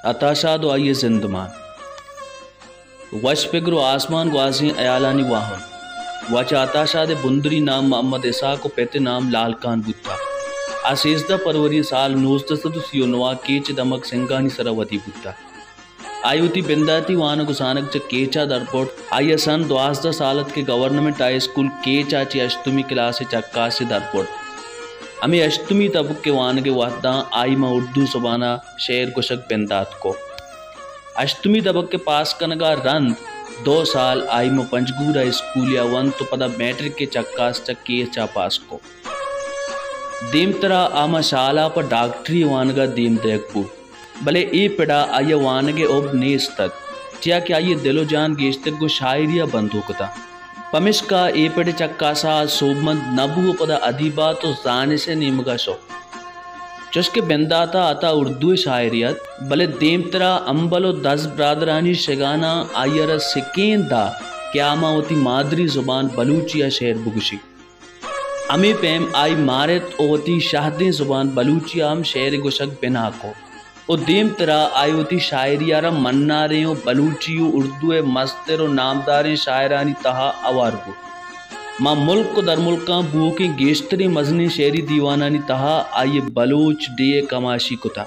अताशाद आइए जिंदमान वश पिगरो आसमान ग्वासी अयालानी वाहन वाचा अताशाद बुंदरी नाम मोहम्मद इसा को पेते नाम लाल खान बुत्ता आसेजदा परवरी साल 1909 केच दमक सिंगानी सरवती बुत्ता आयुति बिंदाती वान गुसानक च केचा दरपोट आइए सन 12 सालत के गवर्नमेंट हाई स्कूल केचा ची अष्टमी क्लास चक्का से दरपोट हमें अष्टमी तबक के वान के वादा आई मा उर्दू सुबाना शेर गुशक बिंदात को अष्टमी तबक के पास कनगा रंद 2 साल आई मा पंचगूरा स्कूल या वन तो पदा मैट्रिक के चक्कास चक्के चा पास को दीम तरह आमा शाला पर डॉक्टरी वानगा दीम देखपुर भले ए पिड़ा आये वानगे ओब नेस तक चिया कि आइए दिलो जान गेश्तक को शायरिया बंदूकता पमिश का ए पेड़ चक्कासा सोबमंद नबू पदा अदीबा तो जाने से निमगा शो चुस्के बेंदाता आता उर्दू शायरियत भले देमतरा अम्बलो 10 ब्रादरानी शगाना आयर सिकेन दा क्यामा होती मादरी जुबान बलूचिया शेर बुगुशी अमी पेम आई मारत होती शाहदी जुबान बलूचिया हम शेर गुशक बिना को ओ देम तरह आई होती शायरियारा मन्नारे बलूचियो उर्दू मस्तर नामदारें शायरानी तहा अवारगो माँ मुल्क को दर मुल्का बू के गेश्तरी मजनी शेरी दीवानानी तहा आइए बलूच डे कमाशी कुता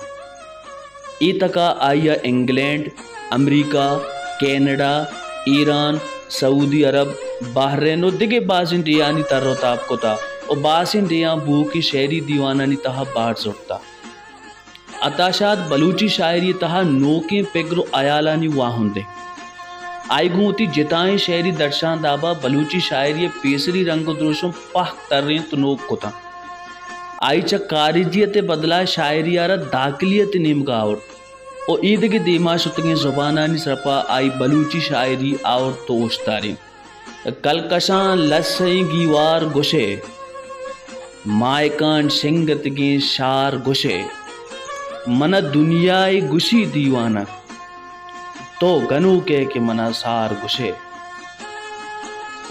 ई तका आइया इंग्लैंड अमरीका कैनेडा ईरान सऊदी अरब बहरीन दिगे बासिन डियानी तरताब कुता और बासिन डिया बू की शेरी दीवानानी तहा बाहर जुड़ता अताशाद बलूची शायरी तहा नोके पेगरो अयालानी वाहुंदे आई घूती जिताएं शेरी दर्शान दाबा बलूची शायरी पेसरी रंग द्रोशों पह तर्रे तो नोक कोता आई च कारिजियत बदला शायरियारा दाखलियत निमगा और ओ ईद के दीमा शुतगे जुबानानी सरपा आई बलूची शायरी और तो उश्तारी कलकशां लसई गीवार गुशे मायकान सिंगत गे शार गुशे मना दुनियाई गुशी दीवाना तो गनु के मना सार गुशे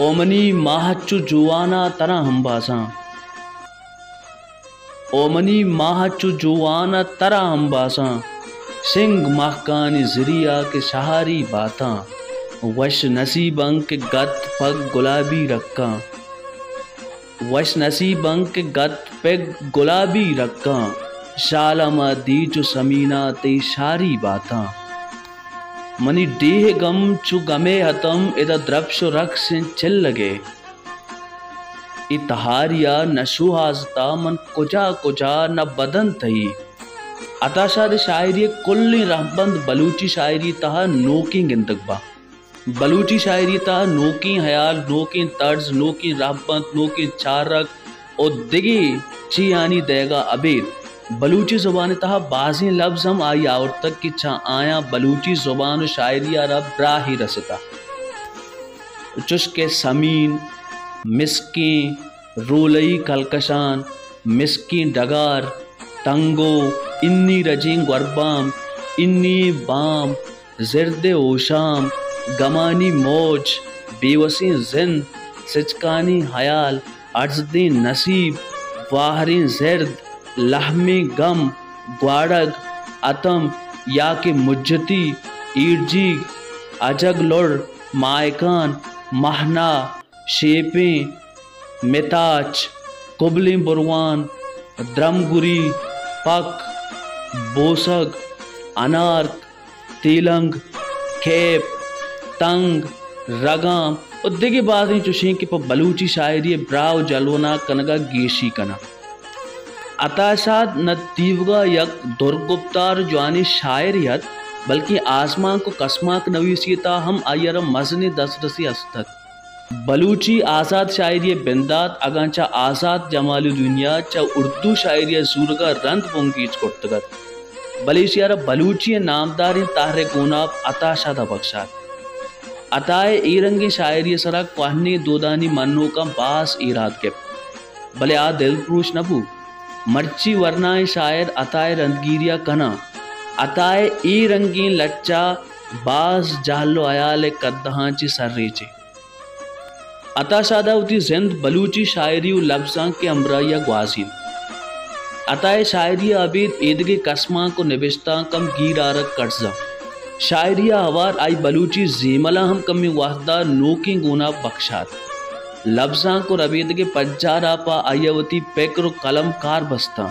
ओमनी माहचु जुवाना तरा हम्बासा ओमनी माहचु जुवाना तरा हम्बासा सिंग महकानी जरिया के सहारी बाता वश नसीबंग के गत पग गुलाबी रक्का वश नसीबंग के गत पग गुलाबी रक्का शालामा दी चु समीना ते शारी बाता मनी डेह गम चु गमे हतम इदा द्रप्शो रख से चिल लगे इतहारिया नशुहाजता मन कुजा कुजा न बदन थई अताशाद शायरी कुल्ली रहबंद बलूची शायरी तहा नोकी गिंदकबा बलूची शायरी तहा नोकी हयाल नोकी तर्ज नोकी रहबंद नोकी चारक और दिगी चियानी देगा अबेद बलूची ज़ुबान तहा बाज़ी लफ्ज़ हम आई और तक कि छा आया बलूची ज़ुबान शायरी अरब ब्राही रसता चुस्के समीन मिसकी रोलई कलकशान मिसकी डगार तंगो इन्नी रजिंग गरबाम इन्नी बाम जिरदे ओशाम गमानी मौज बेवसी जिंद सिचकानी हयाल अर्जदी नसीब वाहरी जिर्द लहमी गम ग्वाड़ग अतम या के मुज्जती ईरजीग अजग लुड़ मायकान महना शेपे मिताच कुबली बुरवान द्रमगुरी पक बोसग अनार्क तेलंग खेप तंग रगाम और दिगे बातें चुशी कि बलूची शायरी ब्राव जलवना कनगा गेशी कना अताशाद न तीवगा यक दुर्गुप्तार जानी शायरियत बल्कि आसमान को कसमाक नवीसीता हम आयर मजने दस रसी अस्तक बलूची आज़ाद शायरी बिंदात अगांचा आज़ाद जमाली दुनिया चा उर्दू शायरी सूरगा रंद पुंगीच कुर्तगत बलेशियार बलूची नामदारी ताहरे गुनाब अताशाद बख्शात अताए ईरंगी शायरी सरा कहनी दोदानी मन्नू का बास इराद के भले आ दिल पुरुष नबू मर्ची वरनाए शायर अताए रंदगिरिया कना अताए ई रंगी लच्चा बास जाहलो अयाल कद्दहांची सर्रेचे अताशादा उती जिंद बलूची शायरी लफ्जां के अमराया ग्वाजीन अताए शायरी आबिद ईदगे कसमा को निबिश्ता कम गीर आरक कर्जा शायरिया हवार आई बलूची जीमला हम कमी वाहदा नोकी गुना बख्शात लफ्जा को रबीद के पज्जारा पा अयवती पेकर कलम कार बस्ता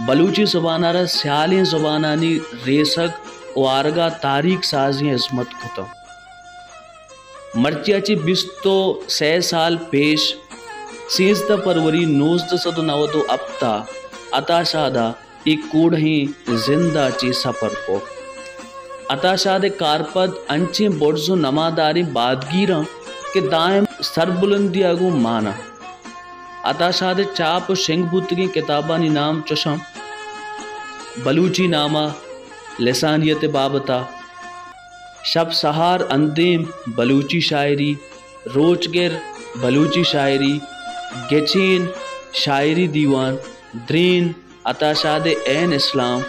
बलूची ज़ुबानारा स्यालें ज़ुबानानी रेसक वारगा तारीख साजी इसमत खुता मर्चियाची बिस्तो 6 साल पेश 16 फरवरी 1990 अप्ता अताशादा एक कूढ़ी जिंदा ची सफर को अताशाद कारपद अंचे बोर्जो नमादारी बादगीरा के दायम सरबुलंदिया गो माना अताशाद चाप शिंगबुत की किताबानी नाम चशम बलूची नामा लसानियत बाबता शब सहार अंदेम बलूची शायरी रोजगर बलूची शायरी गेचीन शायरी दीवान द्रीन अताशाद एन इस्लाम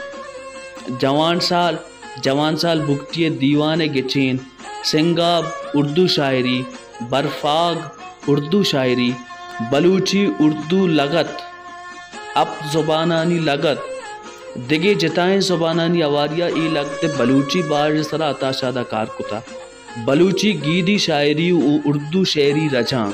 जवान साल भुगतिय दीवान गेचीन सिंगाब उर्दू शायरी बरफाग उर्दू शायरी बलूची उर्दू लगत अप ज़ुबानानी लगत दिगे जताएं ज़ुबानानी अवारिया ई लगते बलूची बार सरा अताशादा कार कुता बलूची गीदी शायरी उर्दू शेरी रजा